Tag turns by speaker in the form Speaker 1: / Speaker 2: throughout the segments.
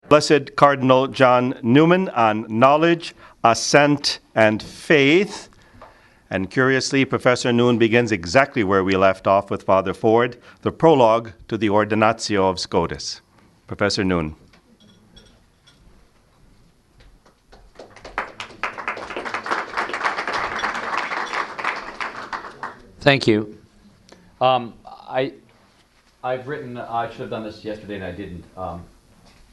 Speaker 1: Blessed Cardinal John Newman on knowledge, assent, and faith. And curiously, Professor Noone begins exactly where we left off with Father Ford, the prologue to the Ordinatio of Scotus. Professor Noone.
Speaker 2: Thank you. I've written, I should have done this yesterday and I didn't.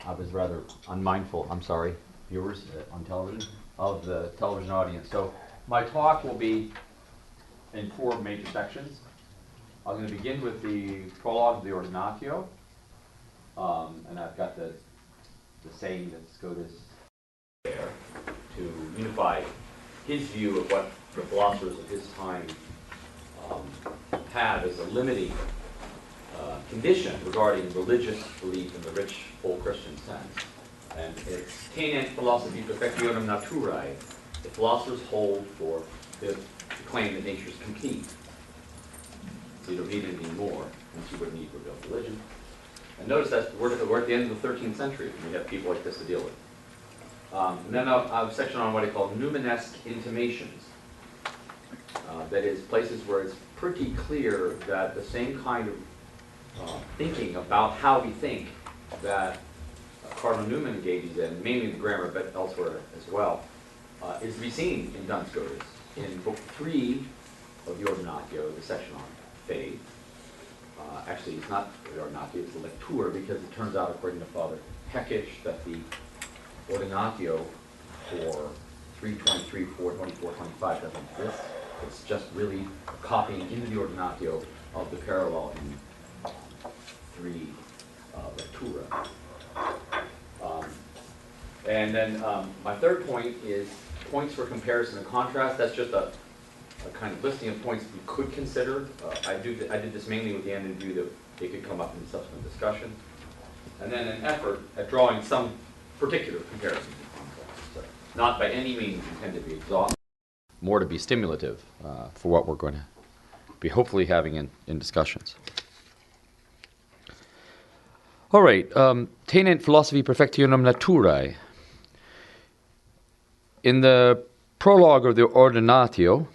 Speaker 2: I was rather unmindful, I'm sorry, viewers on television, of the television audience. So my talk will be in 4 major sections. I'm going to begin with the prologue of the Ordinatio, and I've got the saying that Scotus there to unify his view of what the philosophers of his time have as a limiting condition regarding religious belief in the rich, full Christian sense. And it's Tenet, Philosphi, Perfectionem, Naturae. The philosophers hold for the claim that nature is complete. So you don't need anything more, and you wouldn't need real religion. And notice that we're at the end of the 13th century, and we have people like this to deal with. And then I have a section on what I call Newman-esque intimations. That is, places where it's pretty clear that the same kind of thinking about how we think that Cardinal Newman engages in, mainly in the grammar, but elsewhere as well, is to be seen in Duns Scotus. In Book 3 of the Ordinatio, the section on faith, actually it's not the Ordinatio, it's the Lectura, because it turns out, according to Father Hekish, that the Ordinatio for 323, 424, 25 doesn't exist. It's just really copying into the Ordinatio of the parallel in 3 Lectura. And then my third point is points for comparison and contrast. That's just a kind of listing of points we could consider. I did this mainly with the end in view that they could come up in subsequent discussion. And then an effort at drawing some particular comparisons and contrasts. So not by any means intended to be exhaustive. More to be stimulative for what we're going to be hopefully having in discussions. All right, Tenet Philosphi Perfectionem Naturae. In the prologue of the Ordinatio,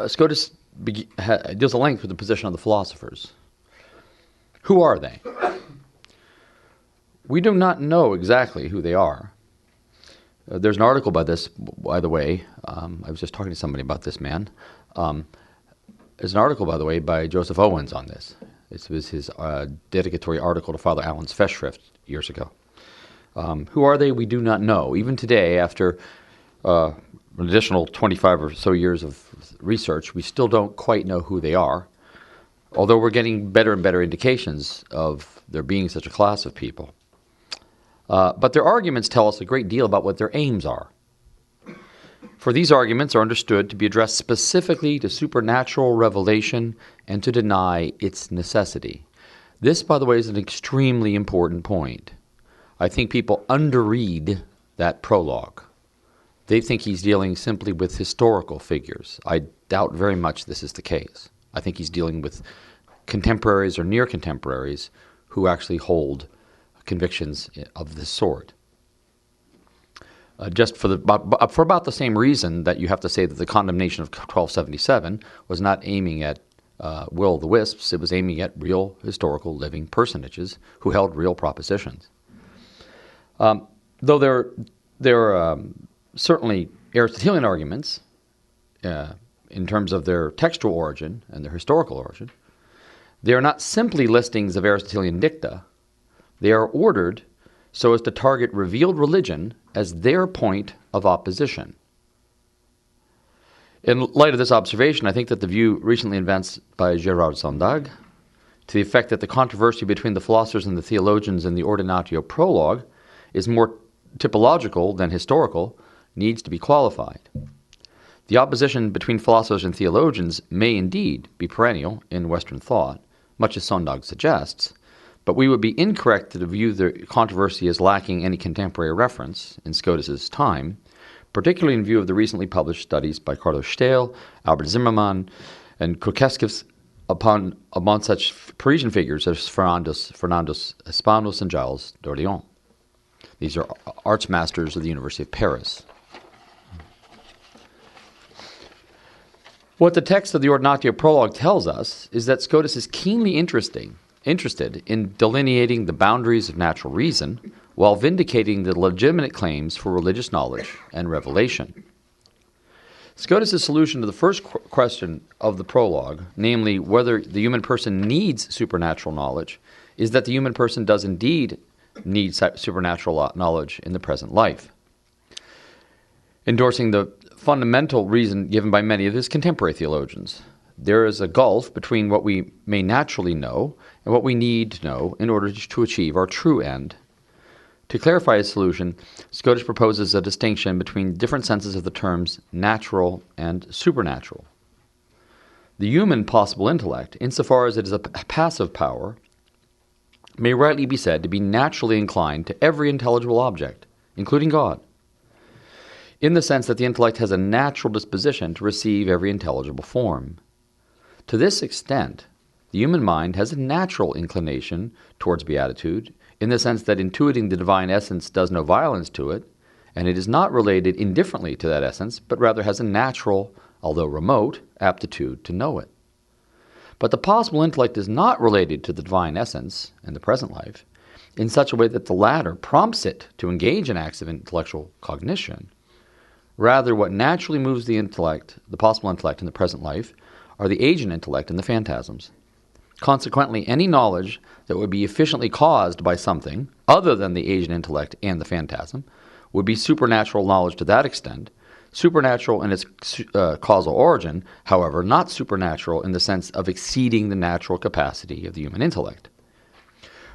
Speaker 2: Scotus deals at length with the position of the philosophers. Who are they? We do not know exactly who they are. There's an article by this, by the way. I was just talking to somebody about this man. There's an article, by the way, by Joseph Owens on this. This was his dedicatory article to Father Allen's Festschrift years ago. Who are they? We do not know. Even today, after an additional 25 or so years of research, we still don't quite know who they are, although we're getting better and better indications of there being such a class of people. But their arguments tell us a great deal about what their aims are. For these arguments are understood to be addressed specifically to supernatural revelation and to deny its necessity. This, by the way, is an extremely important point. I think people underread that prologue. They think he's dealing simply with historical figures. I doubt very much this is the case. I think he's dealing with contemporaries or near contemporaries who actually hold convictions of this sort. Just for about the same reason that you have to say that the condemnation of 1277 was not aiming at will-o'-the-wisps, it was aiming at real historical living personages who held real propositions. Though there are certainly Aristotelian arguments in terms of their textual origin and their historical origin, they are not simply listings of Aristotelian dicta. They are ordered so as to target revealed religion as their point of opposition. In light of this observation, I think that the view recently advanced by Gerard Sondag, to the effect that the controversy between the philosophers and the theologians in the Ordinatio prologue is more typological than historical, needs to be qualified. The opposition between philosophers and theologians may indeed be perennial in Western thought, much as Sondag suggests, but we would be incorrect to view the controversy as lacking any contemporary reference in Scotus's time, particularly in view of the recently published studies by Carlo Stehl, Albert Zimmermann, and Krukeskis
Speaker 3: among such Parisian figures as Fernando Espanos and Gilles d'Orléans. These are arts masters of the University of Paris. What the text of the Ordinatio Prologue tells us is that Scotus is keenly interested in delineating the boundaries of natural reason while vindicating the legitimate claims for religious knowledge and revelation. Scotus' solution to the first question of the prologue, namely whether the human person needs supernatural knowledge, is that the human person does indeed need supernatural knowledge in the present life, endorsing the fundamental reason given by many of his contemporary theologians. There is a gulf between what we may naturally know and what we need to know in order to achieve our true end. To clarify his solution, Scotus proposes a distinction between different senses of the terms natural and supernatural. The human possible intellect, insofar as it is a passive power, may rightly be said to be naturally inclined to every intelligible object, including God, in the sense that the intellect has a natural disposition to receive every intelligible form. To this extent, the human mind has a natural inclination towards beatitude, in the sense that intuiting the divine essence does no violence to it, and it is not related indifferently to that essence, but rather has a natural, although remote, aptitude to know it. But the possible intellect is not related to the divine essence in the present life, in such a way that the latter prompts it to engage in acts of intellectual cognition. Rather, what naturally moves the intellect, the possible intellect in the present life, are the agent intellect and the phantasms. Consequently, any knowledge that would be efficiently caused by something other than the agent intellect and the phantasm would be supernatural knowledge to that extent, supernatural in its causal origin, however, not supernatural in the sense of exceeding the natural capacity of the human intellect.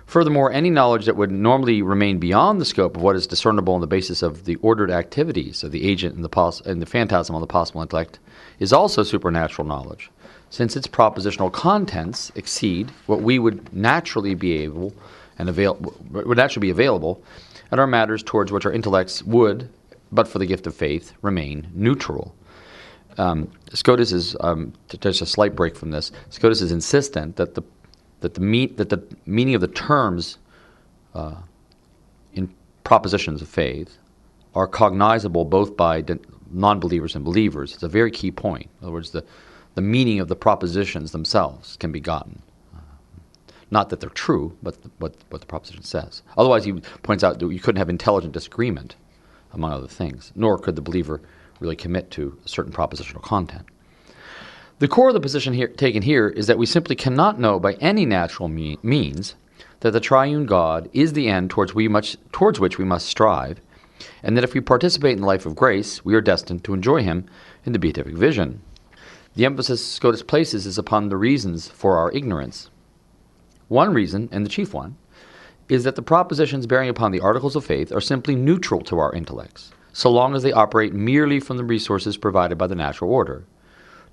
Speaker 3: Furthermore, any knowledge that would normally remain beyond the scope of what is discernible on the basis of the ordered activities of the agent and the phantasm on the possible intellect is also supernatural knowledge, since its propositional contents exceed what we would naturally be able and would naturally be available, and are matters towards which our intellects would, but for the gift of faith, remain neutral. Scotus is, there's a slight break from this. Scotus is insistent that the meaning of the terms in propositions of faith are cognizable both by non-believers and believers. It's a very key point. In other words, the meaning of the propositions themselves can be gotten. Not that they're true, but what the proposition says. Otherwise, he points out that you couldn't have intelligent disagreement, among other things, nor could the believer really commit to a certain propositional content. The core of the position taken here is that we simply cannot know by any natural means that the triune God is the end towards which we must strive, and that if we participate in the life of grace, we are destined to enjoy him in the beatific vision. The emphasis Scotus places is upon the reasons for our ignorance. One reason, and the chief one, is that the propositions bearing upon the articles of faith are simply neutral to our intellects, so long as they operate merely from the resources provided by the natural order.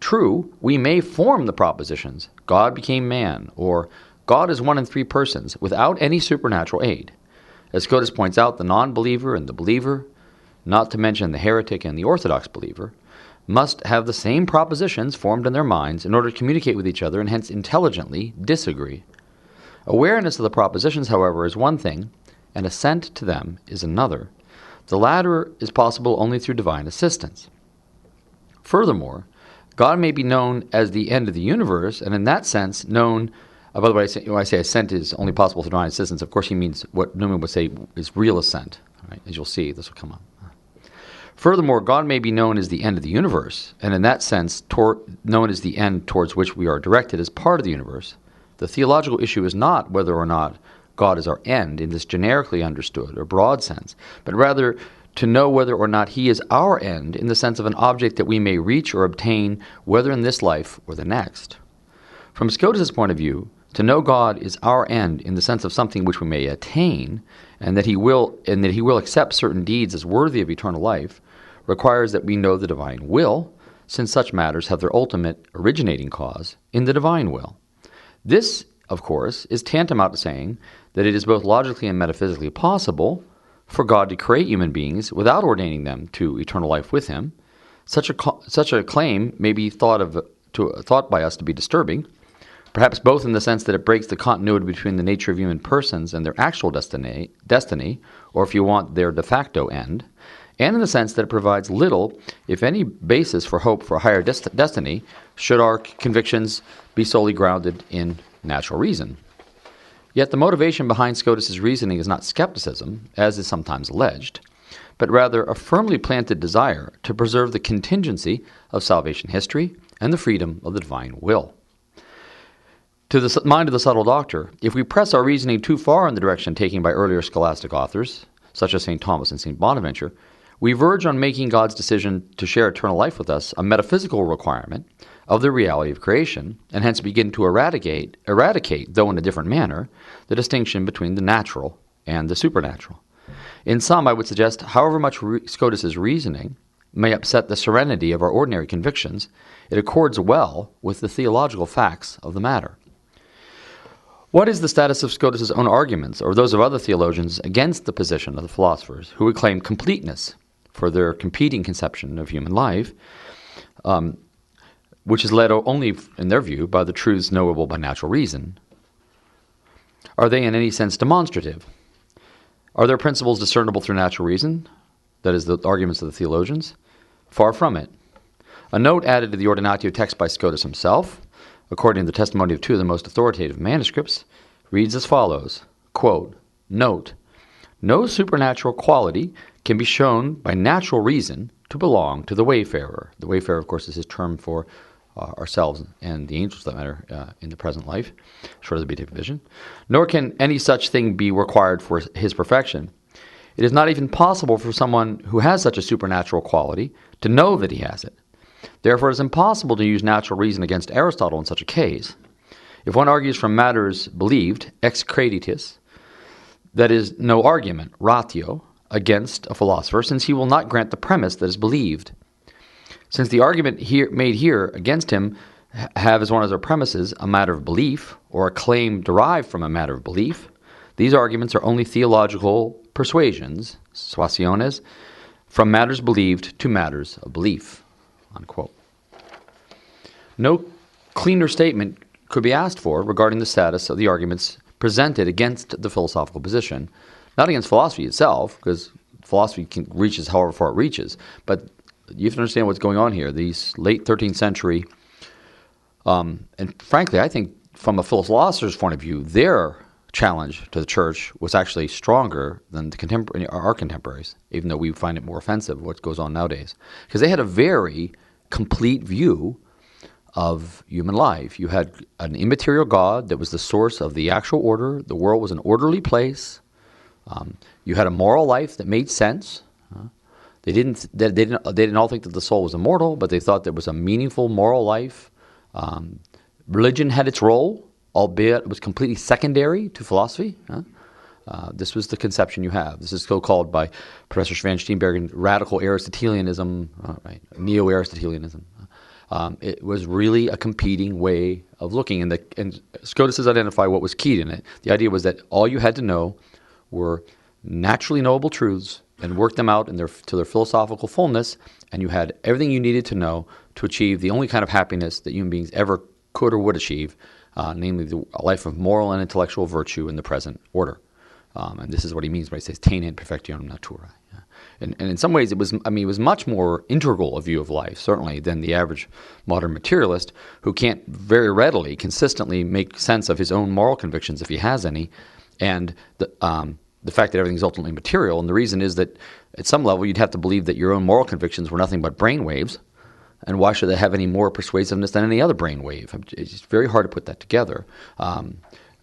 Speaker 3: True, we may form the propositions, God became man, or God is one in three persons, without any supernatural aid. As Scotus points out, the non-believer and the believer, not to mention the heretic and the orthodox believer, must have the same propositions formed in their minds in order to communicate with each other and hence intelligently disagree. Awareness of the propositions, however, is one thing, and assent to them is another. The latter is possible only through divine assistance. Furthermore, God may be known as the end of the universe, and in that sense known, by the way, when I say assent is only possible through divine assistance, of course he means what Newman would say is real assent. Right? As you'll see, this will come up. Furthermore, God may be known as the end of the universe, and in that sense known as the end towards which we are directed as part of the universe. The theological issue is not whether or not God is our end in this generically understood or broad sense, but rather to know whether or not he is our end in the sense of an object that we may reach or obtain, whether in this life or the next. From Scotus' point of view, to know God is our end in the sense of something which we may attain, and that he will accept certain deeds as worthy of eternal life, requires that we know the divine will, since such matters have their ultimate originating cause in the divine will. This, of course, is tantamount to saying that it is both logically and metaphysically possible for God to create human beings without ordaining them to eternal life with him. Such a claim may be thought by us to be disturbing, perhaps both in the sense that it breaks the continuity between the nature of human persons and their actual destiny, or if you want, their de facto end, and in the sense that it provides little, if any, basis for hope for a higher destiny, should our convictions be solely grounded in natural reason. Yet the motivation behind Scotus's reasoning is not skepticism, as is sometimes alleged, but rather a firmly planted desire to preserve the contingency of salvation history and the freedom of the divine will. To the mind of the subtle doctor, if we press our reasoning too far in the direction taken by earlier scholastic authors, such as St. Thomas and St. Bonaventure, we verge on making God's decision to share eternal life with us a metaphysical requirement of the reality of creation, and hence begin to eradicate, though in a different manner, the distinction between the natural and the supernatural. In sum, I would suggest, however much Scotus's reasoning may upset the serenity of our ordinary convictions, it accords well with the theological facts of the matter. What is the status of Scotus's own arguments, or those of other theologians, against the position of the philosophers, who would claim completeness for their competing conception of human life, which is led only, in their view, by the truths knowable by natural reason? Are they in any sense demonstrative? Are their principles discernible through natural reason? That is, the arguments of the theologians? Far from it. A note added to the Ordinatio text by Scotus himself, according to the testimony of two of the most authoritative manuscripts, reads as follows, quote, "Note, no supernatural quality can be shown by natural reason to belong to the wayfarer." The wayfarer, of course, is his term for ourselves and the angels, that matter, in the present life, short of the beatific vision. Nor can any such thing be required for his perfection. It is not even possible for someone who has such a supernatural quality to know that he has it. Therefore, it is impossible to use natural reason against Aristotle in such a case. If one argues from matters believed, ex creditis, that is, no argument, ratio, against a philosopher, since he will not grant the premise that is believed. Since the argument made here against him have as one of their premises a matter of belief, or a claim derived from a matter of belief, these arguments are only theological persuasions, suasiones, from matters believed to matters of belief. Unquote. No cleaner statement could be asked for regarding the status of the arguments presented against the philosophical position, not against philosophy itself, because philosophy reaches however far it reaches, but you have to understand what's going on here. These late 13th century, and frankly, I think from a philosopher's point of view, their challenge to the church was actually stronger than our contemporaries, even though we find it more offensive, what goes on nowadays. Because they had a very complete view of human life. You had an immaterial God that was the source of the actual order. The world was an orderly place. You had a moral life that made sense. They didn't all think that the soul was immortal, but they thought there was a meaningful moral life. Religion had its role, albeit it was completely secondary to philosophy. This was the conception you have. This is so-called by Professor Van Steenbergen radical Aristotelianism, neo-Aristotelianism. It was really a competing way of looking, and Scotus has identified what was keyed in it. The idea was that all you had to know were naturally knowable truths and work them out to their philosophical fullness, and you had everything you needed to know to achieve the only kind of happiness that human beings ever could or would achieve, namely the life of moral and intellectual virtue in the present order. And this is what he means when he says Tenet, Perfectionem, Naturae. And in some ways, it was much more integral a view of life, certainly, than the average modern materialist, who can't very readily, consistently make sense of his own moral convictions, if he has any, and the fact that everything is ultimately material. And the reason is that at some level, you'd have to believe that your own moral convictions were nothing but brain waves, and why should they have any more persuasiveness than any other brain wave? It's very hard to put that together.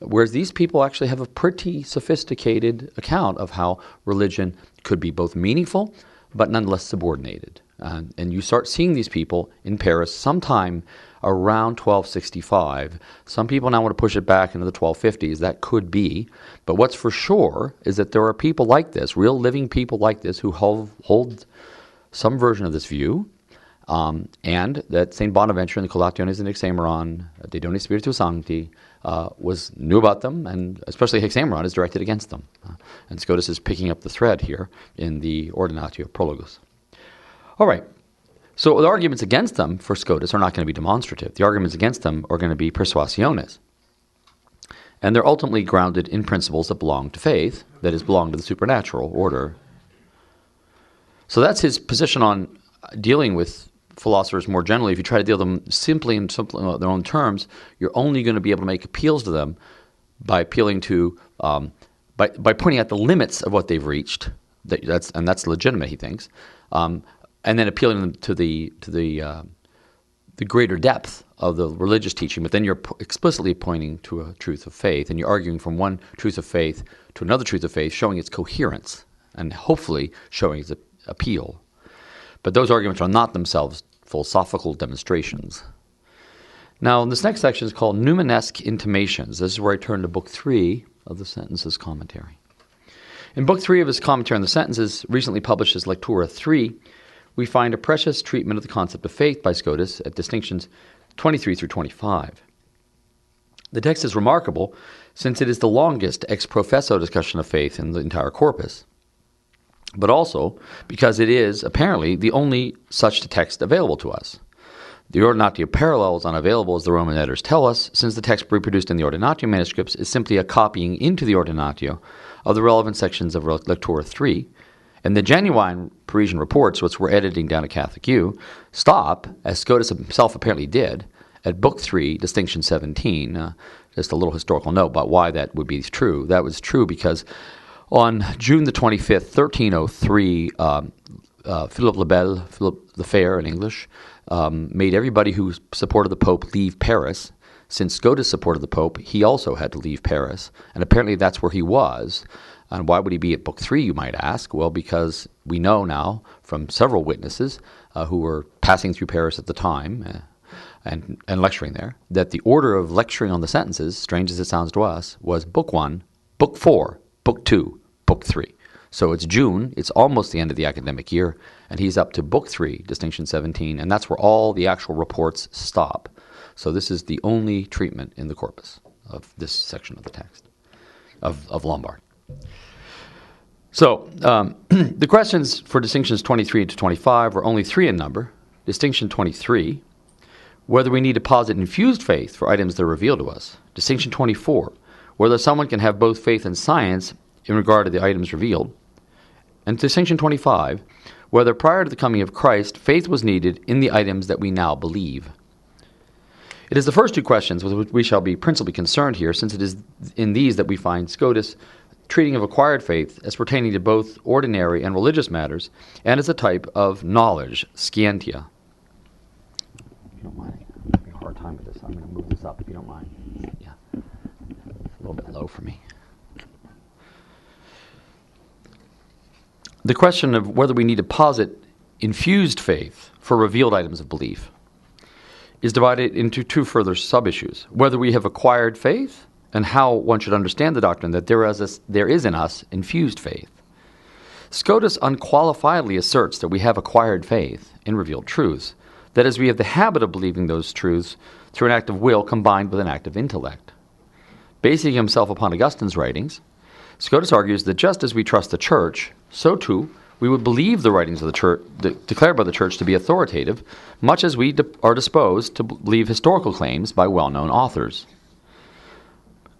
Speaker 3: Whereas these people actually have a pretty sophisticated account of how religion could be both meaningful but nonetheless subordinated. And you start seeing these people in Paris sometime around 1265. Some people now want to push it back into the 1250s. That could be. But what's for sure is that there are people like this, real living people like this, who hold some version of this view, and that St. Bonaventure in the Collationes and Hexameron, De Doni Spiritu Sancti, knew about them, and especially Hexameron is directed against them. And Scotus is picking up the thread here in the Ordinatio Prologus. All right. So the arguments against them for Scotus are not going to be demonstrative. The arguments against them are going to be persuasiones. And they're ultimately grounded in principles that belong to faith, that is, belong to the supernatural order. So that's his position on dealing with philosophers more generally. If you try to deal with them simply in their own terms, you're only going to be able to make appeals to them by appealing to, by pointing out the limits of what they've reached. That's legitimate, he thinks, and then appealing to the greater depth of the religious teaching. But then you're explicitly pointing to a truth of faith, and you're arguing from one truth of faith to another truth of faith, showing its coherence and hopefully showing its appeal. But those arguments are not themselves philosophical demonstrations. Now, this next section is called Newman-esque intimations. This is where I turn to Book 3 of the Sentences commentary. In Book 3 of his commentary on the Sentences, recently published as Lectura 3, we find a precious treatment of the concept of faith by Scotus at distinctions 23 through 25. The text is remarkable since it is the longest ex professo discussion of faith in the entire corpus, but also because it is apparently the only such text available to us. The Ordinatio parallel is unavailable, as the Roman editors tell us, since the text reproduced in the Ordinatio manuscripts is simply a copying into the Ordinatio of the relevant sections of Lectura 3, and the genuine Parisian reports, which we're editing down at Catholic U, stop, as Scotus himself apparently did, at Book 3, Distinction 17. Just a little historical note about why that would be true. That was true because on June the 25th, 1303, Philip le Bel, Philip the Fair in English, made everybody who supported the Pope leave Paris. Since Scotus supported the Pope, he also had to leave Paris, and apparently that's where he was. And why would he be at Book 3, you might ask? Well, because we know now from several witnesses who were passing through Paris at the time and lecturing there, that the order of lecturing on the sentences, strange as it sounds to us, was Book 1, Book 4, Book 2, Book 3. So it's June, it's almost the end of the academic year, and he's up to Book 3, Distinction 17, and that's where all the actual reports stop. So this is the only treatment in the corpus of this section of the text, of Lombard. So the questions for distinctions 23 to 25 were only three in number. Distinction 23, whether we need to posit infused faith for items that are revealed to us. Distinction 24, whether someone can have both faith and science in regard to the items revealed. And distinction 25, whether prior to the coming of Christ, faith was needed in the items that we now believe. It is the first two questions with which we shall be principally concerned here, since it is in these that we find Scotus treating of acquired faith as pertaining to both ordinary and religious matters, and as a type of knowledge, scientia. If you don't mind, I'm having a hard time with this. I'm going to move this up if you don't mind. Yeah, it's a little bit low for me. The question of whether we need to posit infused faith for revealed items of belief is divided into two further sub-issues. Whether we have acquired faith and how one should understand the doctrine that there is in us infused faith. Scotus unqualifiedly asserts that we have acquired faith in revealed truths, that is, we have the habit of believing those truths through an act of will combined with an act of intellect. Basing himself upon Augustine's writings, Scotus argues that just as we trust the Church, so too we would believe the writings of the Church declared by the Church to be authoritative, much as we are disposed to believe historical claims by well-known authors.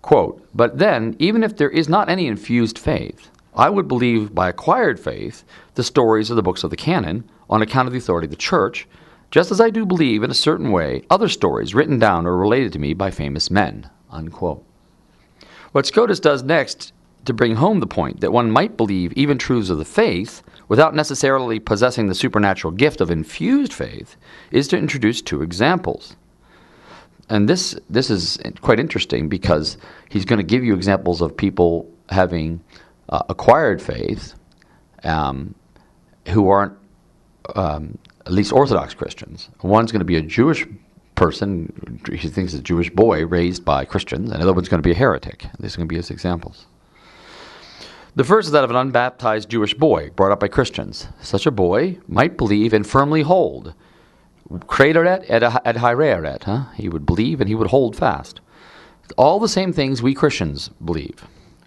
Speaker 3: Quote, but then, even if there is not any infused faith, I would believe by acquired faith the stories of the books of the canon on account of the authority of the Church, just as I do believe in a certain way other stories written down or related to me by famous men. Unquote. What Scotus does next to bring home the point that one might believe even truths of the faith without necessarily possessing the supernatural gift of infused faith is to introduce two examples. And this is quite interesting because he's going to give you examples of people having acquired faith who aren't at least Orthodox Christians. One's going to be a Jewish person, he thinks a Jewish boy raised by Christians, and another one's going to be a heretic. These are going to be his examples. The first is that of an unbaptized Jewish boy brought up by Christians. Such a boy might believe and firmly hold. Crederet et haereret. He would believe and he would hold fast. All the same things we Christians believe.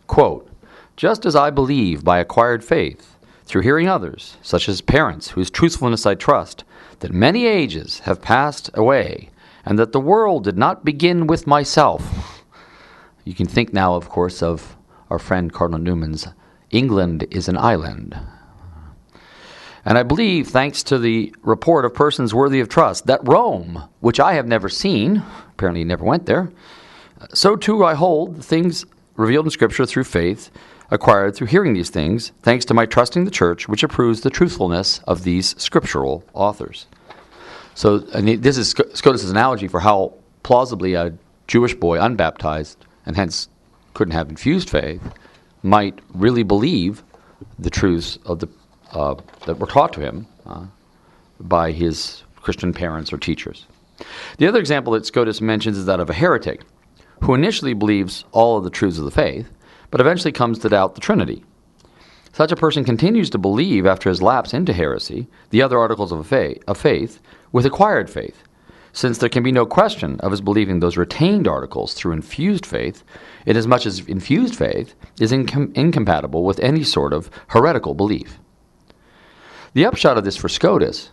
Speaker 3: Quote, just as I believe by acquired faith through hearing others, such as parents, whose truthfulness I trust, that many ages have passed away, and that the world did not begin with myself. You can think now, of course, of our friend Cardinal Newman's England is an island. And I believe, thanks to the report of persons worthy of trust, that Rome, which I have never seen, apparently never went there, so too I hold the things revealed in Scripture through faith, acquired through hearing these things, thanks to my trusting the Church, which approves the truthfulness of these scriptural authors. So this is Scotus' analogy for how plausibly a Jewish boy, unbaptized, and hence couldn't have infused faith, might really believe the truths of the that were taught to him by his Christian parents or teachers. The other example that Scotus mentions is that of a heretic, who initially believes all of the truths of the faith, but eventually comes to doubt the Trinity. Such a person continues to believe, after his lapse into heresy, the other articles of faith with acquired faith, since there can be no question of his believing those retained articles through infused faith, inasmuch as infused faith is incompatible with any sort of heretical belief. The upshot of this for Scotus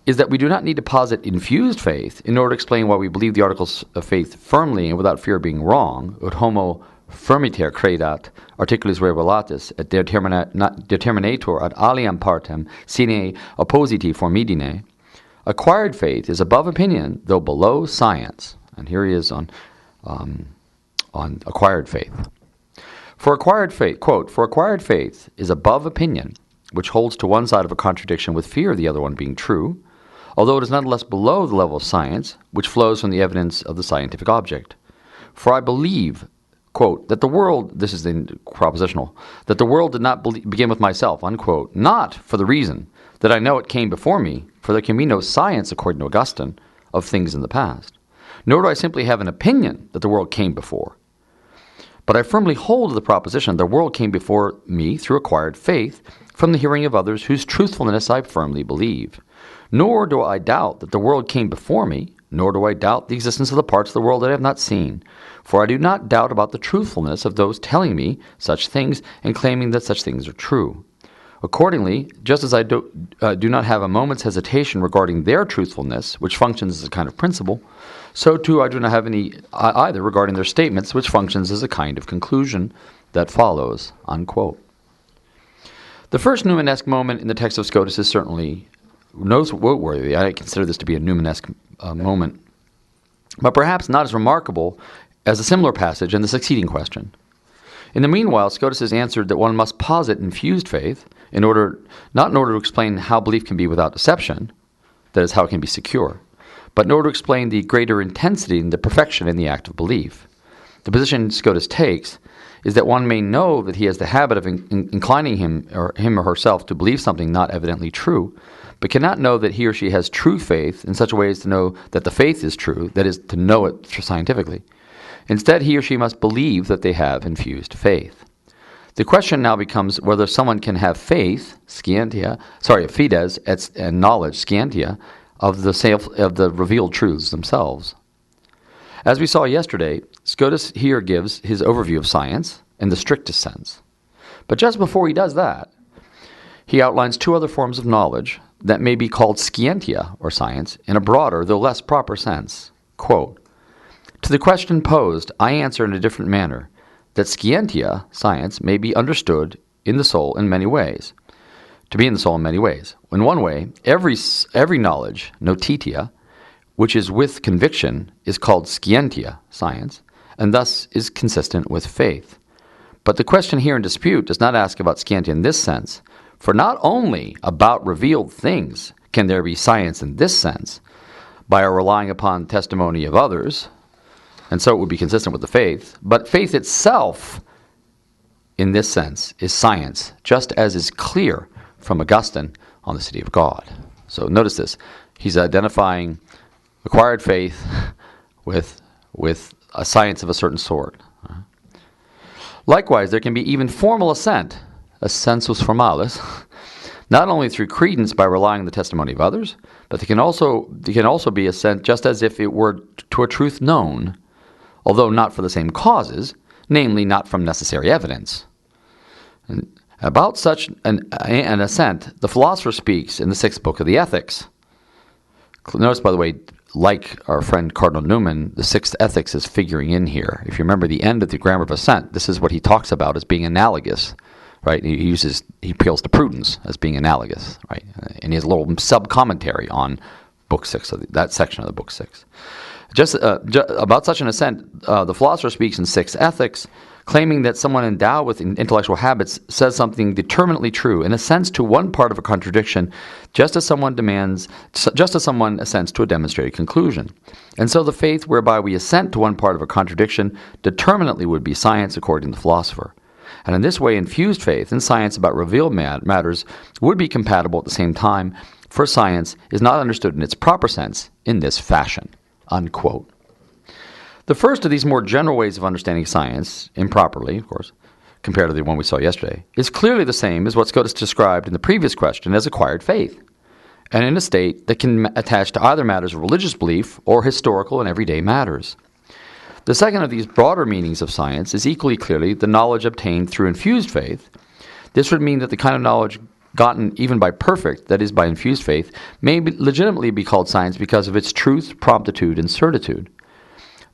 Speaker 3: is that we do not need to posit infused faith in order to explain why we believe the articles of faith firmly and without fear of being wrong, ut homo firmiter credat, articulis revelatis, et determinator ad aliam partem sine oppositi formidine. Acquired faith is above opinion, though below science. And here he is on acquired faith. For acquired faith, quote, for acquired faith is above opinion, which holds to one side of a contradiction with fear of the other one being true, although it is nonetheless below the level of science, which flows from the evidence of the scientific object. For I believe, quote, that the world, this is in propositional, that the world did not begin with myself, unquote, not for the reason that I know it came before me, for there can be no science, according to Augustine, of things in the past. Nor do I simply have an opinion that the world came before. But I firmly hold to the proposition the world came before me through acquired faith, from the hearing of others whose truthfulness I firmly believe. Nor do I doubt that the world came before me, nor do I doubt the existence of the parts of the world that I have not seen. For I do not doubt about the truthfulness of those telling me such things and claiming that such things are true. Accordingly, just as I do not have a moment's hesitation regarding their truthfulness, which functions as a kind of principle, so too I do not have any either regarding their statements, which functions as a kind of conclusion that follows, unquote. The first Newman-esque moment in the text of Scotus is certainly noteworthy. I consider this to be a Newman-esque moment, but perhaps not as remarkable as a similar passage in the succeeding question. In the meanwhile, Scotus has answered that one must posit infused faith not in order to explain how belief can be without deception, that is, how it can be secure, but in order to explain the greater intensity and the perfection in the act of belief. The position Scotus takes is that one may know that he has the habit of inclining him or herself to believe something not evidently true, but cannot know that he or she has true faith in such a way as to know that the faith is true, that is, to know it scientifically. Instead, he or she must believe that they have infused faith. The question now becomes whether someone can have faith, fides, and knowledge, scientia, of the revealed truths themselves. As we saw yesterday, Scotus here gives his overview of science in the strictest sense. But just before he does that, he outlines two other forms of knowledge that may be called scientia, or science, in a broader, though less proper sense. Quote, to the question posed, I answer in a different manner, that scientia, science, may be understood in the soul in many ways. To be in the soul in many ways. In one way, every knowledge, notitia, which is with conviction, is called scientia, science, and thus is consistent with faith. But the question here in dispute does not ask about scientia in this sense, for not only about revealed things can there be science in this sense, by our relying upon testimony of others, and so it would be consistent with the faith, but faith itself, in this sense, is science, just as is clear from Augustine on the City of God. So notice this. He's identifying acquired faith with a science of a certain sort. Likewise, there can be even formal assent, a sensus formalis, not only through credence by relying on the testimony of others, but there can also be assent just as if it were to a truth known, although not for the same causes, namely not from necessary evidence. About such an assent, the philosopher speaks in the 6th book of the Ethics. Notice, by the way, like our friend Cardinal Newman, the 6th Ethics is figuring in here. If you remember the end of the Grammar of Assent, this is what he talks about as being analogous, right? He appeals to prudence as being analogous, right? And he has a little sub-commentary on Book 6, that section of the Book 6. About such an assent, the philosopher speaks in 6th Ethics, claiming that someone endowed with intellectual habits says something determinately true and assents to one part of a contradiction, just as someone assents to a demonstrated conclusion. And so the faith whereby we assent to one part of a contradiction determinately would be science, according to the philosopher. And in this way, infused faith and science about revealed matters would be compatible at the same time, for science is not understood in its proper sense in this fashion, unquote. The first of these more general ways of understanding science, improperly, of course, compared to the one we saw yesterday, is clearly the same as what Scotus described in the previous question as acquired faith, and in a state that can attach to either matters of religious belief or historical and everyday matters. The second of these broader meanings of science is equally clearly the knowledge obtained through infused faith. This would mean that the kind of knowledge gotten even by perfect, that is, by infused faith, may legitimately be called science because of its truth, promptitude, and certitude.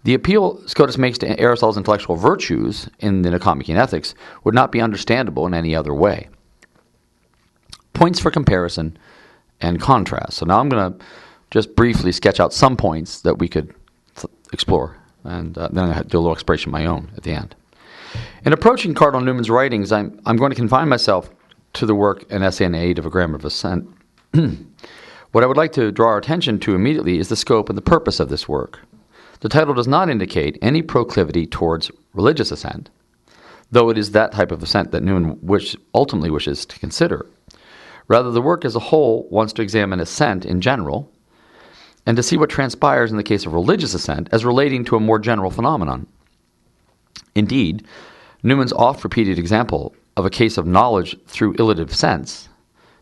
Speaker 3: The appeal Scotus makes to Aristotle's intellectual virtues in the Nicomachean Ethics would not be understandable in any other way. Points for comparison and contrast. So now I'm going to just briefly sketch out some points that we could explore, and then I'm going to do a little exploration of my own at the end. In approaching Cardinal Newman's writings, I'm going to confine myself to the work An Essay in Aid of a Grammar of Assent. What I would like to draw our attention to immediately is the scope and the purpose of this work. The title does not indicate any proclivity towards religious assent, though it is that type of assent that Newman ultimately wishes to consider. Rather, the work as a whole wants to examine assent in general and to see what transpires in the case of religious assent as relating to a more general phenomenon. Indeed, Newman's oft-repeated example of a case of knowledge through illative sense,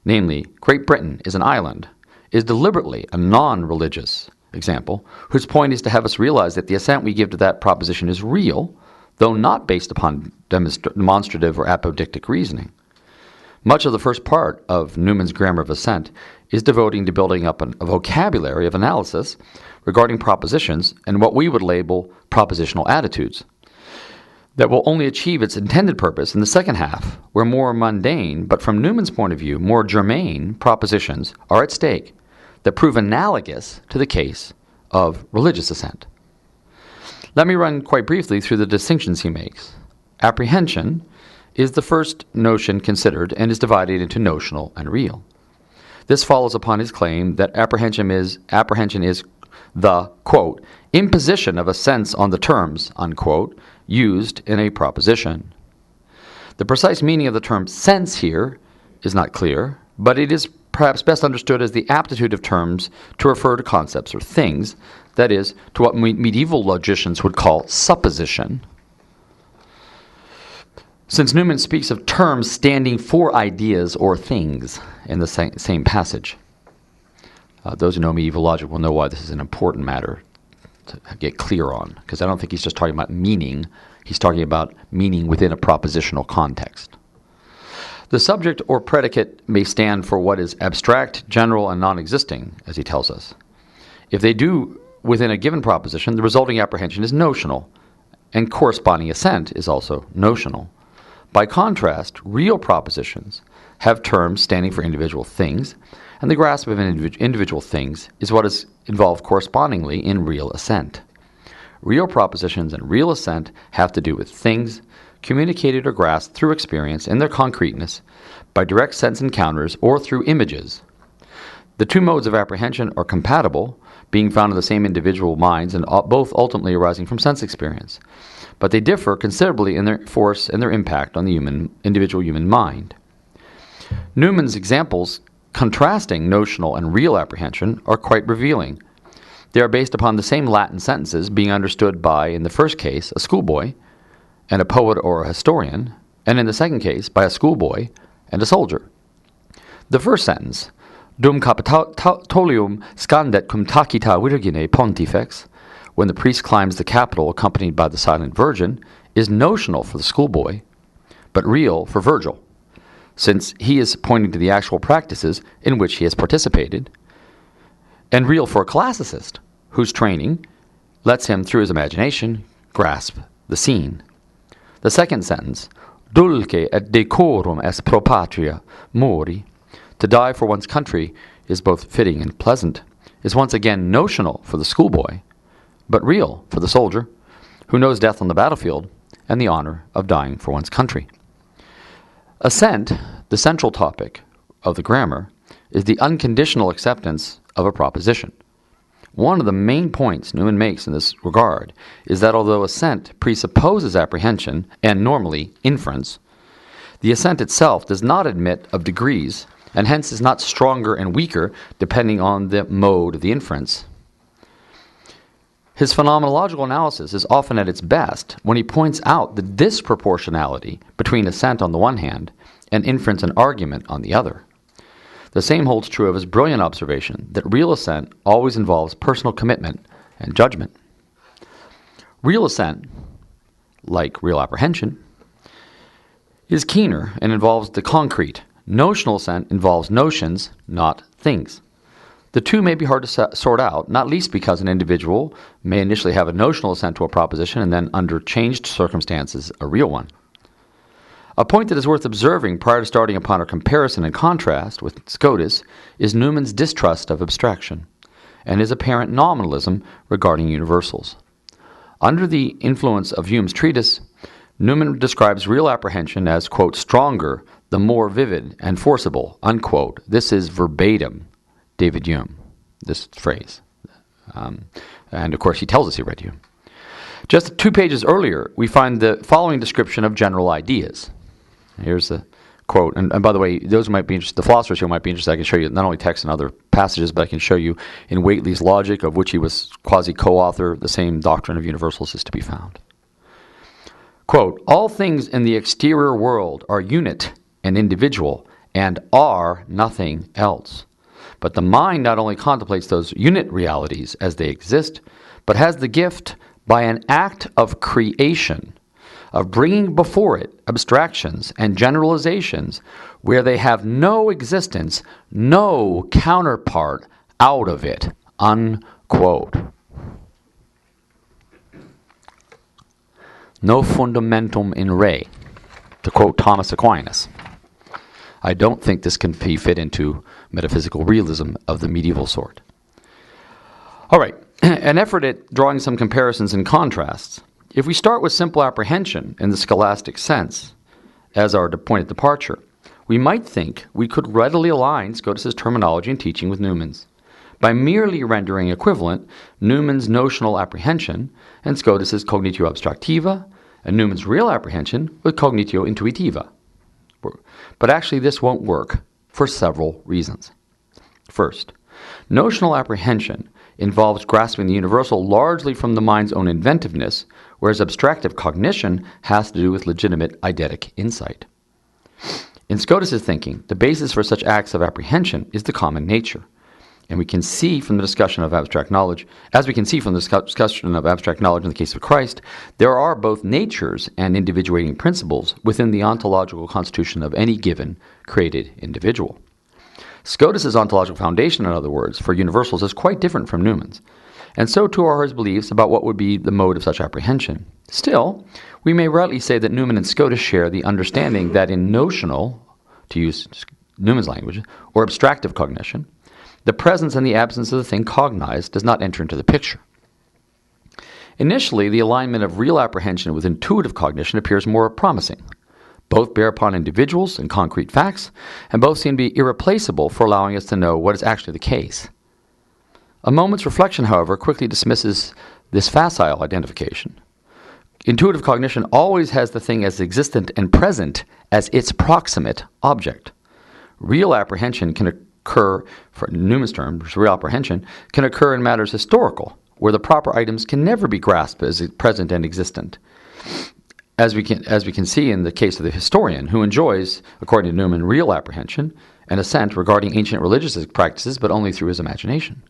Speaker 3: namely, Great Britain is an island, is deliberately a non-religious example, whose point is to have us realize that the assent we give to that proposition is real, though not based upon demonstrative or apodictic reasoning. Much of the first part of Newman's Grammar of Assent is devoting to building up a vocabulary of analysis regarding propositions and what we would label propositional attitudes, that will only achieve its intended purpose in the second half, where more mundane, but from Newman's point of view, more germane propositions are at stake that prove analogous to the case of religious assent. Let me run quite briefly through the distinctions he makes. Apprehension is the first notion considered and is divided into notional and real. This follows upon his claim that apprehension is the, quote, imposition of a sense on the terms, unquote, used in a proposition. The precise meaning of the term sense here is not clear, but it is perhaps best understood as the aptitude of terms to refer to concepts or things, that is, to what medieval logicians would call supposition. Since Newman speaks of terms standing for ideas or things in the same passage. Those who know medieval logic will know why this is an important matter to get clear on, because I don't think he's just talking about meaning, he's talking about meaning within a propositional context. The subject or predicate may stand for what is abstract, general, and non-existing, as he tells us. If they do within a given proposition, the resulting apprehension is notional, and corresponding assent is also notional. By contrast, real propositions have terms standing for individual things, and the grasp of individual things is what is involved correspondingly in real assent. Real propositions and real assent have to do with things communicated or grasped through experience in their concreteness, by direct sense encounters, or through images. The two modes of apprehension are compatible, being found in the same individual minds and both ultimately arising from sense experience, but they differ considerably in their force and their impact on the individual human mind. Newman's examples contrasting notional and real apprehension are quite revealing. They are based upon the same Latin sentences being understood by, in the first case, a schoolboy, and a poet or a historian, and in the second case, by a schoolboy and a soldier. The first sentence, Dum Capitolium scandet cum tacita virgine pontifex, when the priest climbs the Capitol accompanied by the silent Virgin, is notional for the schoolboy, but real for Virgil. since he is pointing to the actual practices in which he has participated, and real for a classicist, whose training lets him, through his imagination, grasp the scene. The second sentence, dulce et decorum est pro patria mori, to die for one's country is both fitting and pleasant, is once again notional for the schoolboy, but real for the soldier, who knows death on the battlefield and the honor of dying for one's country. Assent, the central topic of the grammar, is the unconditional acceptance of a proposition. One of the main points Newman makes in this regard is that although assent presupposes apprehension and normally inference, the assent itself does not admit of degrees and hence is not stronger and weaker depending on the mode of the inference. His phenomenological analysis is often at its best when he points out the disproportionality between assent on the one hand and inference and argument on the other. The same holds true of his brilliant observation that real assent always involves personal commitment and judgment. Real assent, like real apprehension, is keener and involves the concrete. Notional assent involves notions, not things. The two may be hard to sort out, not least because an individual may initially have a notional assent to a proposition and then, under changed circumstances, a real one. A point that is worth observing prior to starting upon a comparison and contrast with Scotus is Newman's distrust of abstraction and his apparent nominalism regarding universals. Under the influence of Hume's treatise, Newman describes real apprehension as, quote, stronger, the more vivid and forcible, unquote. This is verbatim David Hume, this phrase. And of course, he tells us he read Hume. Just 2 pages earlier, we find the following description of general ideas. Here's the quote. And by the way, those who might be interested, the philosophers who might be interested, I can show you not only text and other passages, but I can show you in Whately's Logic, of which he was quasi-co-author, the same doctrine of universals is to be found. Quote, all things in the exterior world are unit and individual and are nothing else. But the mind not only contemplates those unit realities as they exist, but has the gift, by an act of creation, of bringing before it abstractions and generalizations where they have no existence, no counterpart out of it, unquote. No fundamentum in re, to quote Thomas Aquinas. I don't think this can be fit into metaphysical realism of the medieval sort. All right, an effort at drawing some comparisons and contrasts. If we start with simple apprehension in the scholastic sense as our point of departure, we might think we could readily align Scotus's terminology and teaching with Newman's by merely rendering equivalent Newman's notional apprehension and Scotus's cognitio abstractiva and Newman's real apprehension with cognitio intuitiva. But actually this won't work for several reasons. First, notional apprehension involves grasping the universal largely from the mind's own inventiveness, whereas abstractive cognition has to do with legitimate eidetic insight. In Scotus's thinking, the basis for such acts of apprehension is the common nature. And we can see from the discussion of abstract knowledge, as we can see from the discussion of abstract knowledge in the case of Christ, there are both natures and individuating principles within the ontological constitution of any given created individual. Scotus's ontological foundation, in other words, for universals is quite different from Newman's, and so too are his beliefs about what would be the mode of such apprehension. Still, we may rightly say that Newman and Scotus share the understanding that in notional, to use Newman's language, or abstractive cognition, the presence and the absence of the thing cognized does not enter into the picture. Initially, the alignment of real apprehension with intuitive cognition appears more promising. Both bear upon individuals and concrete facts, and both seem to be irreplaceable for allowing us to know what is actually the case. A moment's reflection, however, quickly dismisses this facile identification. Intuitive cognition always has the thing as existent and present as its proximate object. Real apprehension can occur, for Newman's terms, real apprehension, can occur in matters historical, where the proper items can never be grasped as present and existent. As we can see in the case of the historian, who enjoys, according to Newman, real apprehension and assent regarding ancient religious practices, but only through his imagination.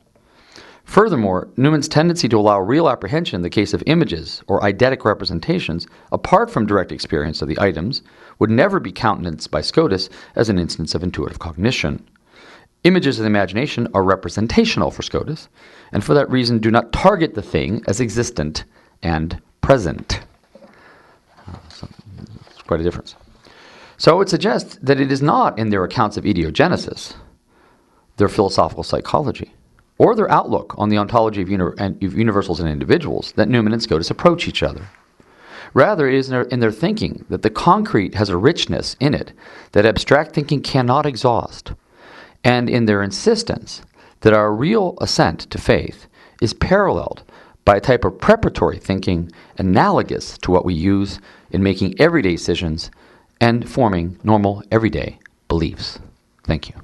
Speaker 3: Furthermore, Newman's tendency to allow real apprehension in the case of images or eidetic representations, apart from direct experience of the items, would never be countenanced by Scotus as an instance of intuitive cognition. Images of the imagination are representational for Scotus, and for that reason do not target the thing as existent and present. So it's quite a difference. So I would suggest that it is not in their accounts of idiogenesis, their philosophical psychology, or their outlook on the ontology of universals and individuals that Newman and Scotus approach each other. Rather, it is in their thinking that the concrete has a richness in it that abstract thinking cannot exhaust, and in their insistence that our real assent to faith is paralleled by a type of preparatory thinking analogous to what we use in making everyday decisions and forming normal everyday beliefs. Thank you.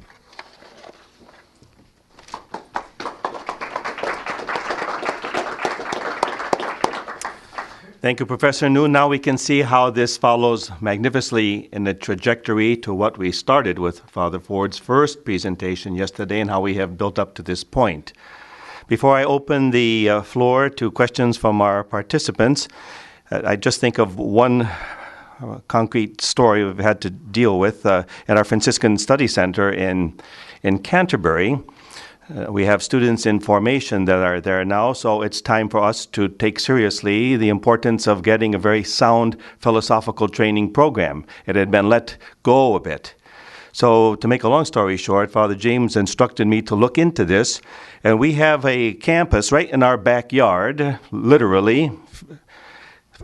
Speaker 1: Thank you, Professor Noone. Now we can see how this follows magnificently in the trajectory to what we started with Father Ford's first presentation yesterday and how we have built up to this point. Before I open the floor to questions from our participants, I just think of one concrete story we've had to deal with at our Franciscan Study Center in Canterbury. We have students in formation that are there now, so it's time for us to take seriously the importance of getting a very sound philosophical training program. It had been let go a bit. So to make a long story short, Father James instructed me to look into this, and we have a campus right in our backyard, literally,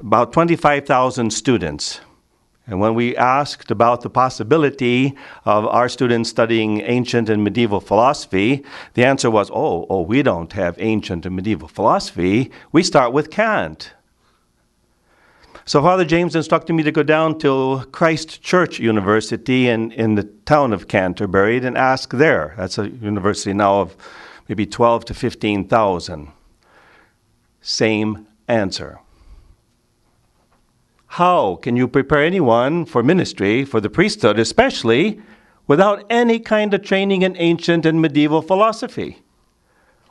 Speaker 1: about 25,000 students. And when we asked about the possibility of our students studying ancient and medieval philosophy, the answer was, we don't have ancient and medieval philosophy. We start with Kant. So Father James instructed me to go down to Christ Church University in the town of Canterbury and ask there. That's a university now of maybe 12 to 15,000. Same answer. How can you prepare anyone for ministry, for the priesthood especially, without any kind of training in ancient and medieval philosophy?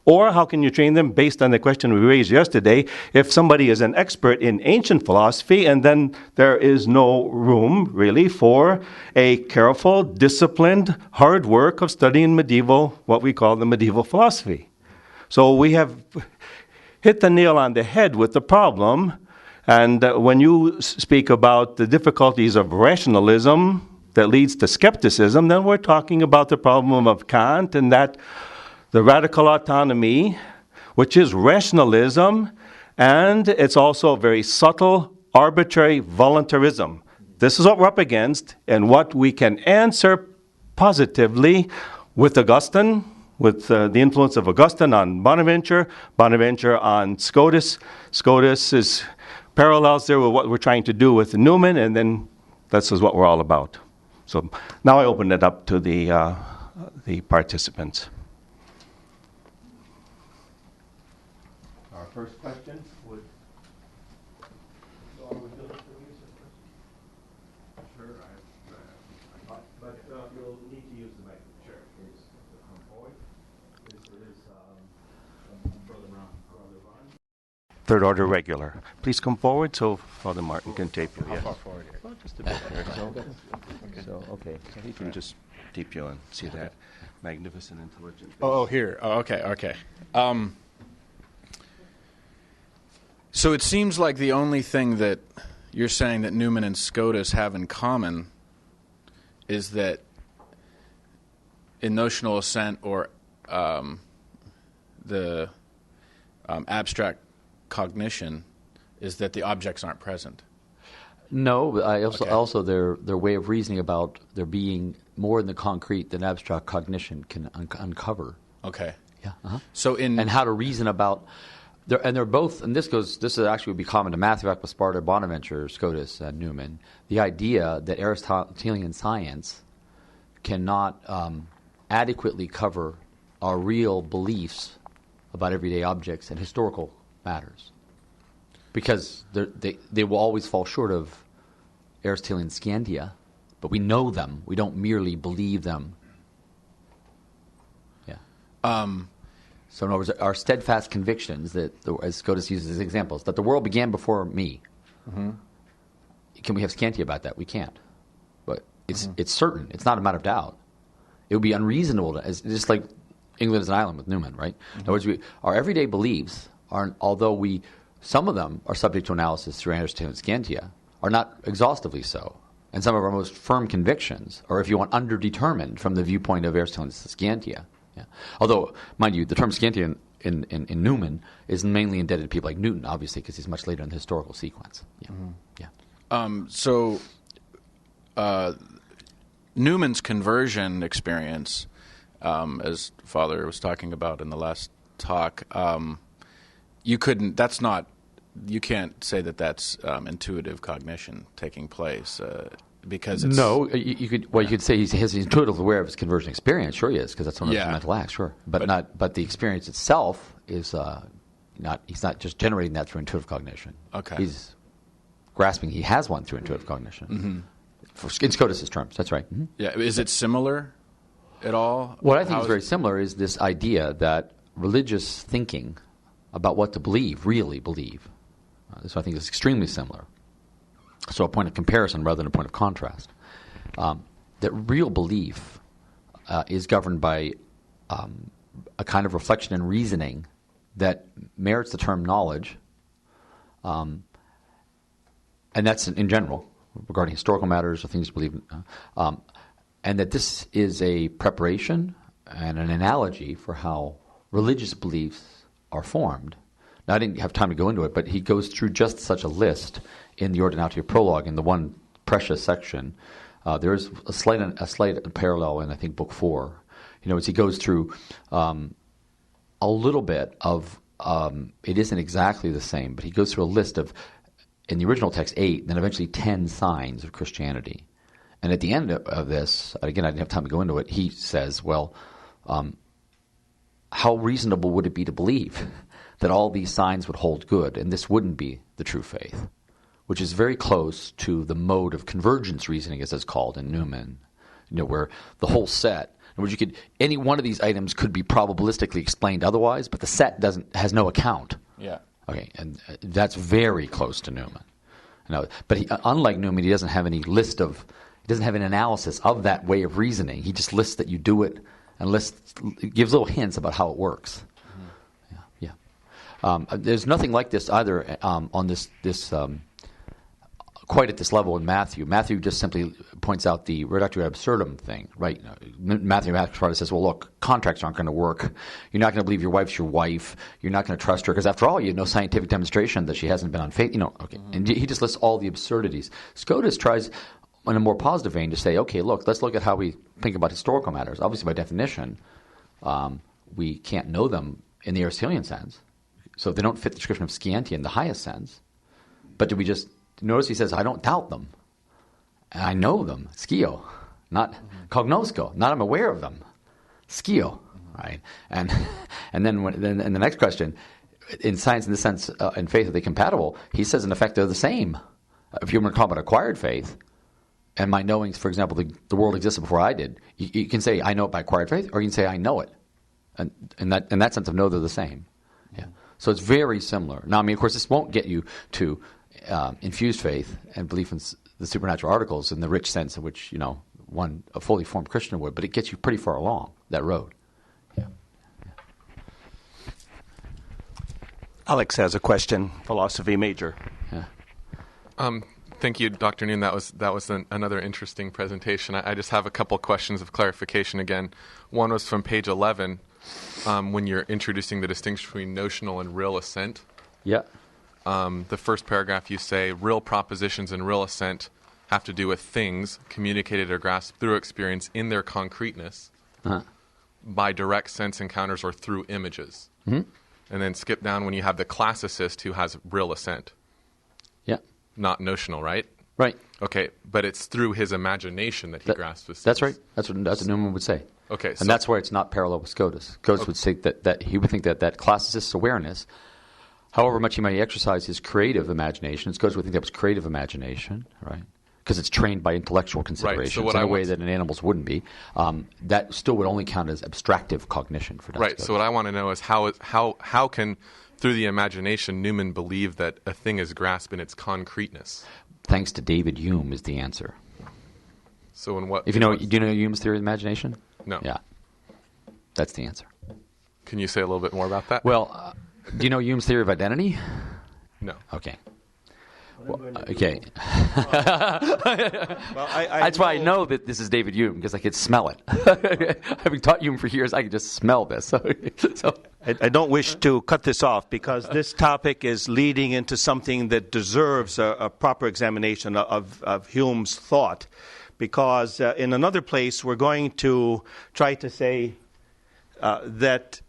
Speaker 1: Or how can you train them based on the question we raised yesterday, if somebody is an expert in ancient philosophy and then there is no room really for a careful, disciplined, hard work of studying medieval, what we call the medieval philosophy. So we have hit the nail on the head with the problem. And when you speak about the difficulties of rationalism that leads to skepticism, then we're talking about the problem of Kant and that the radical autonomy, which is rationalism, and it's also very subtle, arbitrary voluntarism. This is what we're up against and what we can answer positively with Augustine, with the influence of Augustine on Bonaventure, Bonaventure on Scotus. Scotus is parallels there with what we're trying to do with Newman, and then this is what we're all about. So now I open it up to the participants. Our first question would... Sure, but you'll need to use the mic. Sure, please come forward. Third order regular. Please come forward so Father Martin can tape you.
Speaker 4: How far forward here?
Speaker 1: Well, just a bit here. Okay. So he can just tape you and see that magnificent, intelligent face.
Speaker 4: Oh, here. Oh, okay. So it seems like the only thing that you're saying that Newman and Scotus have in common is that in notional assent or the abstract cognition is that the objects aren't present.
Speaker 3: No, but also their way of reasoning about there being more in the concrete than abstract cognition can uncover.
Speaker 4: Okay.
Speaker 3: Yeah. Uh-huh.
Speaker 4: So
Speaker 3: and how to reason about they're both, and this is actually would be common to Matthew Aquasparta, Bonaventure, Scotus, and Newman. The idea that Aristotelian science cannot adequately cover our real beliefs about everyday objects and historical matters, because they will always fall short of Aristotelian scientia, but we know them. We don't merely believe them. Yeah. So in other words, our steadfast convictions that, as Scotus uses as examples, that the world began before me. Mm-hmm. Can we have scanty about that? We can't. But it's certain. It's not a matter of doubt. It would be unreasonable to, just like England is an island with Newman, right? Mm-hmm. In other words, our everyday beliefs are, although some of them are subject to analysis through Aristotle scantia, are not exhaustively so. And some of our most firm convictions, or if you want, underdetermined from the viewpoint of Aristotle scantia. Yeah. Although, mind you, the term scantia in Newman is mainly indebted to people like Newton, obviously, because he's much later in the historical sequence. Yeah. Mm-hmm.
Speaker 4: Yeah. Newman's conversion experience, as Father was talking about in the last talk, you can't say that that's intuitive cognition taking place because it's...
Speaker 3: No, you could say he's intuitively aware of his conversion experience. Sure he is, because that's one of his mental acts, sure. But the experience itself is he's not just generating that through intuitive cognition.
Speaker 4: Okay.
Speaker 3: He's grasping he has one through intuitive cognition. Mm-hmm. In Scotus's terms, that's right. Mm-hmm.
Speaker 4: Yeah, is it similar at all?
Speaker 3: What I think is very similar is this idea that religious thinking about what to believe, really believe. So I think it's extremely similar. So a point of comparison rather than a point of contrast. That real belief is governed by a kind of reflection and reasoning that merits the term knowledge, and that's in general, regarding historical matters or things you believe in, and that this is a preparation and an analogy for how religious beliefs are formed. Now, I didn't have time to go into it, but he goes through just such a list in the Ordinatio prologue, in the one precious section. There is a slight parallel in, I think, Book 4. As he goes through a little bit of, it isn't exactly the same, but he goes through a list of, in the original text, 8, then eventually 10 signs of Christianity. And at the end of this, again, I didn't have time to go into it, he says, well, how reasonable would it be to believe that all these signs would hold good, and this wouldn't be the true faith, which is very close to the mode of convergence reasoning, as it's called in Newman, where the whole set, in which any one of these items could be probabilistically explained otherwise, but the set has no account.
Speaker 4: Yeah.
Speaker 3: Okay, and that's very close to Newman. But unlike Newman, he doesn't have any he doesn't have an analysis of that way of reasoning. He just lists that you do it, and gives little hints about how it works. There's nothing like this either on this quite at this level in Matthew. Matthew just simply points out the reductio ad absurdum thing, right? Matthew says, well, look, contracts aren't going to work. You're not going to believe your wife's your wife. You're not going to trust her because, after all, you have no scientific demonstration that she hasn't been unfaithful. Okay. Mm-hmm. And he just lists all the absurdities. Scotus tries, in a more positive vein, to say, okay, look, let's look at how we think about historical matters. Obviously, by definition, we can't know them in the Aristotelian sense. So if they don't fit the description of scientia in the highest sense, but do we just notice he says, I don't doubt them. And I know them, skio, not cognosco, not I'm aware of them, skio, right? And then the next question, in science in the sense, in faith, are they compatible? He says, in effect, they're the same. If you want to talk about acquired faith, and my knowing, for example, the world existed before I did, you can say, I know it by acquired faith, or you can say, I know it. And in that sense of know, they're the same. Yeah. So it's very similar. Now, of course, this won't get you to infused faith and belief in the supernatural articles in the rich sense in which, a fully formed Christian would, but it gets you pretty far along that road. Yeah.
Speaker 1: Alex has a question, philosophy major.
Speaker 3: Yeah.
Speaker 5: Thank you, Dr. Noone. That was another interesting presentation. I just have a couple questions of clarification again. One was from page 11, when you're introducing the distinction between notional and real assent.
Speaker 3: Yeah.
Speaker 5: The first paragraph, you say, real propositions and real assent have to do with things communicated or grasped through experience in their concreteness by direct sense encounters or through images. Mm-hmm. And then skip down when you have the classicist who has real assent.
Speaker 3: Yeah.
Speaker 5: Not notional, right?
Speaker 3: Right.
Speaker 5: Okay, but it's through his imagination that he grasps with sense.
Speaker 3: That's right. That's what Newman would say.
Speaker 5: Okay.
Speaker 3: And that's why it's not parallel with Scotus. Scotus would say that he would think that classicist's awareness, however much he might exercise his creative imagination, Scotus would think that was creative imagination, right? because it's trained by intellectual considerations
Speaker 5: what
Speaker 3: in
Speaker 5: I
Speaker 3: a way
Speaker 5: want-
Speaker 3: that an animal's wouldn't be, that still would only count as abstractive cognition for
Speaker 5: Right.
Speaker 3: Newman-Scotus.
Speaker 5: So what I want to know is how can, through the imagination, Newman believe that a thing is grasped in its concreteness?
Speaker 3: Thanks to David Hume is the answer.
Speaker 5: So in what?
Speaker 3: If you know, do you know Hume's theory of imagination?
Speaker 5: No.
Speaker 3: Yeah, that's the answer.
Speaker 5: Can you say a little bit more about that?
Speaker 3: Well, do you know Hume's theory of identity?
Speaker 5: No.
Speaker 3: Okay. Okay.
Speaker 1: Well,
Speaker 3: That's why I know that this is David Hume, because I could smell it. Having taught Hume for years, I could just smell this. So,
Speaker 1: I don't wish to cut this off because this topic is leading into something that deserves a proper examination of Hume's thought. Because in another place, we're going to try to say that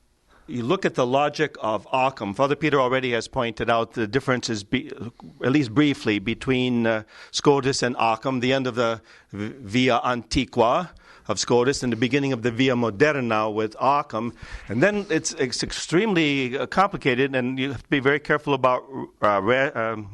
Speaker 1: you look at the logic of Occam. Father Peter already has pointed out the differences, at least briefly, between Scotus and Occam, the end of the Via Antiqua of Scotus and the beginning of the Via Moderna with Occam. And then it's extremely complicated, and you have to be very careful about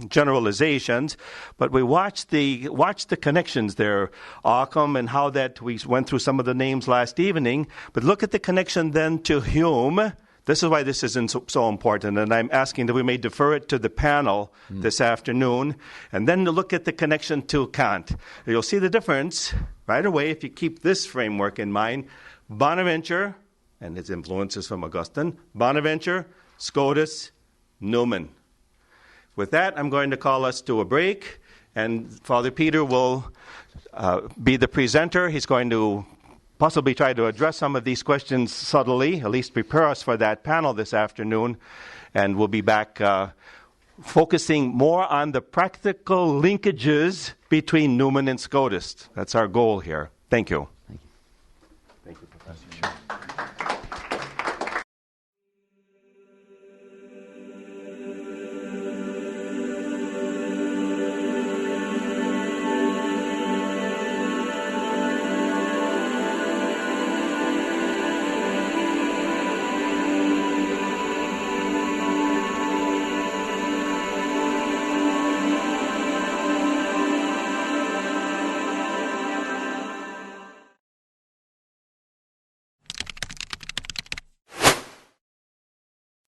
Speaker 1: generalizations. But we watch the connections there, Occam, and how that we went through some of the names last evening. But look at the connection then to Hume. This is why this is so important, and I'm asking that we may defer it to the panel this afternoon, and then to look at the connection to Kant. You'll see the difference right away if you keep this framework in mind. Bonaventure, and his influences from Augustine, Bonaventure, Scotus, Newman. With that, I'm going to call us to a break, and Father Peter will be the presenter. He's going to possibly try to address some of these questions subtly, at least prepare us for that panel this afternoon, and we'll be back focusing more on the practical linkages between Newman and Scotus. That's our goal here. Thank you.
Speaker 3: Thank you.
Speaker 1: Thank you, Professor.